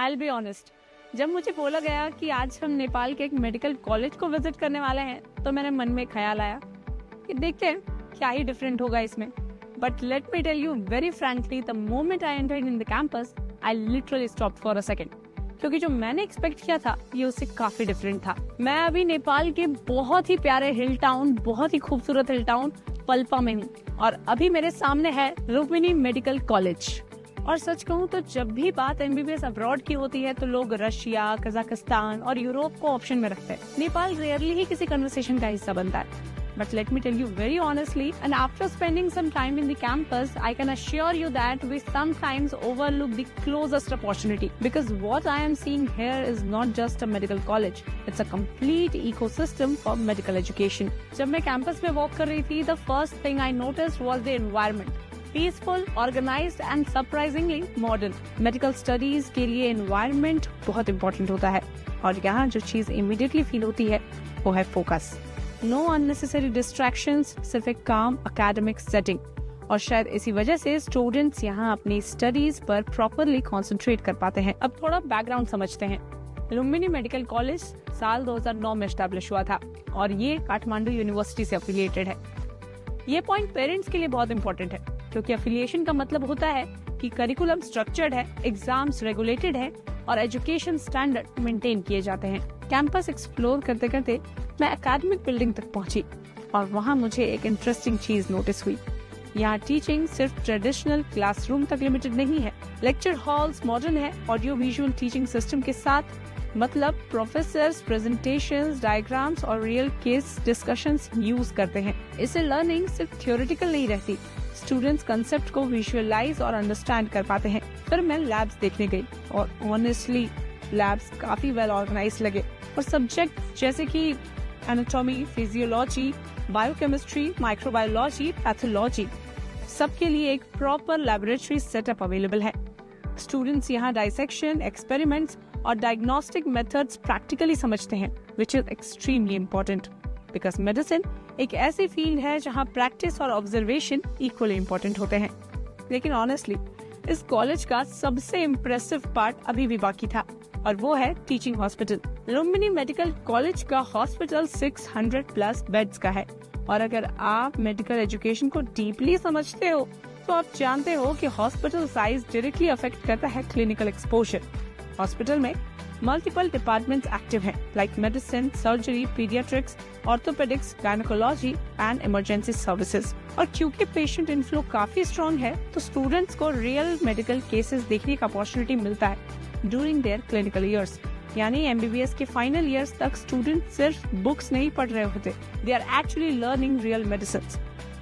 I'll be honest, जब मुझे बोला गया कि आज हम नेपाल के एक मेडिकल कॉलेज को विजिट करने वाले हैं, तो मेरे मन में ख्याल आया कि देखते हैं क्या ही डिफरेंट होगा इसमें। But let me tell you very frankly, the moment I entered in the campus, I literally stopped for a second, क्योंकि जो मैंने एक्सपेक्ट किया था ये उससे काफी डिफरेंट था। मैं अभी नेपाल के बहुत ही प्यारे हिल टाउन, बहुत ही खूबसूरत हिल टाउन पल्पा में हूँ, और अभी मेरे सामने है लुम्बिनी मेडिकल कॉलेज। और सच कहूँ तो जब भी बात एमबीबीएस अब्रॉड की होती है तो लोग रशिया, कजाकिस्तान और यूरोप को ऑप्शन में रखते हैं। नेपाल रेयरली ही किसी कन्वर्सेशन का हिस्सा बनता है। But let me tell you very honestly, and after spending some time in the campus, I can assure you that we sometimes overlook the closest opportunity. Because what I am seeing here is not just a medical college, it's a complete ecosystem for medical education. जब मैं campus में walk कर रही थी, the first thing I noticed was the environment. Peaceful, organized and surprisingly modern. Medical studies के लिए environment बहुत important होता है, और यहाँ जो चीज immediately feel होती है वो है focus. No unnecessary distractions, सिर्फ एक calm academic setting. और शायद इसी वजह से स्टूडेंट्स यहाँ अपनी स्टडीज पर प्रॉपरली कंसंट्रेट कर पाते हैं। अब थोड़ा बैकग्राउंड समझते हैं। लुम्बिनी मेडिकल कॉलेज साल 2009 में एस्टैब्लिश हुआ था, और ये काठमांडू यूनिवर्सिटी से एफिलिएटेड है। ये पॉइंट पेरेंट्स के लिए बहुत इंपॉर्टेंट है, क्योंकि एफिलिएशन का मतलब होता है कि करिकुलम स्ट्रक्चर्ड है, एग्जाम्स रेगुलेटेड है और एजुकेशन स्टैंडर्ड मेंटेन किए जाते हैं। कैंपस एक्सप्लोर करते करते मैं एकेडमिक बिल्डिंग तक पहुंची, और वहां मुझे एक इंटरेस्टिंग चीज नोटिस हुई। यहाँ टीचिंग सिर्फ ट्रेडिशनल क्लासरूम तक लिमिटेड नहीं है। लेक्चर हॉल्स मॉडर्न है, ऑडियो विजुअल टीचिंग सिस्टम के साथ, मतलब प्रोफेसर्स प्रेजेंटेशंस, डायग्राम्स और रियल केस डिस्कशंस यूज करते हैं। इससे लर्निंग सिर्फ थ्योरेटिकल नहीं रहती, स्टूडेंट्स कंसेप्ट को विजुअलाइज और अंडरस्टैंड कर पाते हैं। फिर मैं लैब्स देखने गई, और ऑनेस्टली लैब्स काफी वेल ऑर्गेनाइज लगे, और सब्जेक्ट जैसे कि anatomy, physiology, biochemistry, microbiology, pathology, सबके लिए एक प्रॉपर लैबोरेटरी सेटअप अवेलेबल है। स्टूडेंट्स यहाँ डाइसेक्शन, एक्सपेरिमेंट्स और डायग्नोस्टिक मेथड्स प्रैक्टिकली समझते हैं, which is extremely important, because medicine एक ऐसी फील्ड है जहाँ प्रैक्टिस और ऑब्जर्वेशन इक्वली इम्पोर्टेंट होते हैं। लेकिन ऑनेस्टली इस कॉलेज का सबसे इम्प्रेसिव पार्ट अभी भी बाकी था, और वो है teaching hospital. Lumbini medical college का हॉस्पिटल 600 प्लस बेड्स का है, और अगर आप मेडिकल एजुकेशन को डीपली समझते हो तो आप जानते हो कि हॉस्पिटल साइज डायरेक्टली अफेक्ट करता है क्लिनिकल एक्सपोजर। हॉस्पिटल में मल्टीपल डिपार्टमेंट्स एक्टिव हैं, like medicine, surgery, paediatrics, orthopaedics, gynaecology and emergency services. और क्योंकि पेशेंट इनफ्लो काफी स्ट्रॉन्ग है, तो स्टूडेंट्स को रियल मेडिकल केसेस देखने का अपॉर्चुनिटी मिलता है ड्यूरिंग देयर क्लिनिकल ईयर्स। यानी एमबीबीएस के फाइनल ईयर्स तक स्टूडेंट सिर्फ बुक्स नहीं पढ़ रहे होते, they are actually learning real medicine.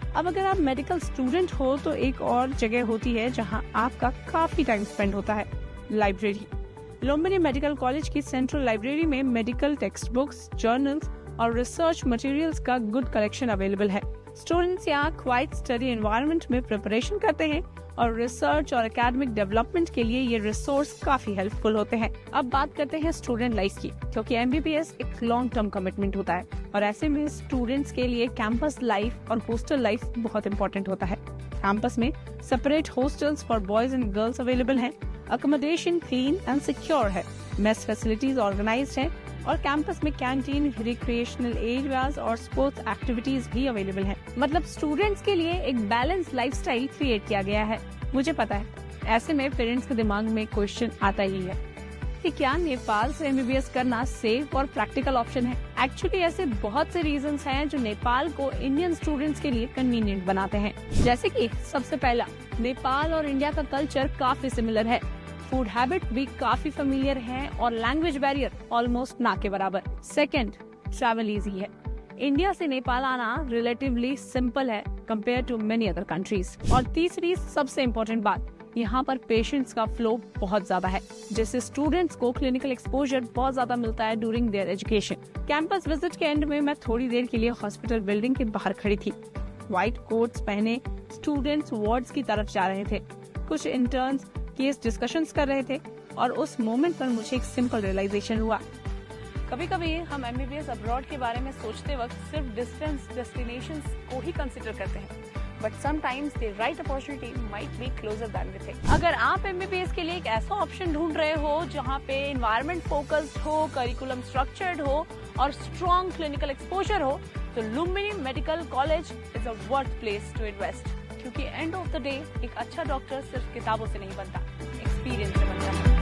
अब अगर आप मेडिकल स्टूडेंट हो तो एक और जगह होती है जहाँ आपका काफी टाइम स्पेंड होता है, लाइब्रेरी। लुम्बिनी मेडिकल कॉलेज की सेंट्रल लाइब्रेरी में मेडिकल टेक्स्ट बुक्स, जर्नल्स और रिसर्च मटेरियल्स का गुड कलेक्शन अवेलेबल है। स्टूडेंट्स यहाँ क्वाइट स्टडी एनवायरनमेंट में प्रिपरेशन करते हैं, और रिसर्च और एकेडमिक डेवलपमेंट के लिए ये रिसोर्स काफी हेल्पफुल होते हैं। अब बात करते हैं स्टूडेंट लाइफ की, क्योंकि एमबीबीएस एक लॉन्ग टर्म कमिटमेंट होता है, और ऐसे में स्टूडेंट्स के लिए कैंपस लाइफ और हॉस्टल लाइफ बहुत इंपॉर्टेंट होता है। कैंपस में separate hostels for boys and girls available हैं, अकोमोडेशन क्लीन एंड सिक्योर है, मेस फैसिलिटीज ऑर्गेनाइज्ड हैं, और कैंपस में कैंटीन, रिक्रिएशनल एरियाज और स्पोर्ट्स एक्टिविटीज भी अवेलेबल हैं। मतलब स्टूडेंट्स के लिए एक बैलेंस लाइफस्टाइल क्रिएट किया गया है। मुझे पता है ऐसे में पेरेंट्स के दिमाग में क्वेश्चन आता ही है कि क्या नेपाल से एमबीबीएस करना सेफ और प्रैक्टिकल ऑप्शन है। एक्चुअली ऐसे बहुत से रीजंस हैं जो नेपाल को इंडियन स्टूडेंट्स के लिए कन्वीनियंट बनाते हैं। जैसे कि सबसे पहला, नेपाल और इंडिया का कल्चर काफी सिमिलर है, फूड हैबिट भी काफी फेमिलियर है, और लैंग्वेज बैरियर ऑलमोस्ट ना के बराबर। सेकंड, ट्रैवल इजी है। इंडिया से नेपाल आना रिलेटिवली सिंपल है compare to many other countries. और तीसरी सबसे इम्पोर्टेंट बात, यहाँ पर पेशेंट्स का फ्लो बहुत ज्यादा है, जिससे स्टूडेंट्स को क्लिनिकल एक्सपोजर बहुत ज्यादा मिलता है during there education. Campus visit के एंड में मैं थोड़ी देर के लिए हॉस्पिटल बिल्डिंग के बाहर खड़ी थी। व्हाइट कोट्स पहने स्टूडेंट्स वार्ड्स की तरफ जा रहे थे, कुछ इंटर्न्स केस डिस्कशंस कर रहे थे, और उस मोमेंट पर मुझे एक सिंपल रियलाइजेशन हुआ। कभी कभी हम एमबीबीएस अब्रॉड के बारे में सोचते वक्त सिर्फ डिस्टेंस डेस्टिनेशंस को ही कंसिडर करते हैं, but sometimes the right opportunity might be closer than we think. अगर आप MBBS के लिए एक ऐसा ऑप्शन ढूंढ रहे हो जहाँ पे environment focused हो, curriculum structured हो और strong clinical exposure हो, तो Lumbini Medical College is a worth place to invest. क्योंकि end of the day एक अच्छा डॉक्टर सिर्फ किताबों से नहीं बनता, एक्सपीरियंस से बनता है.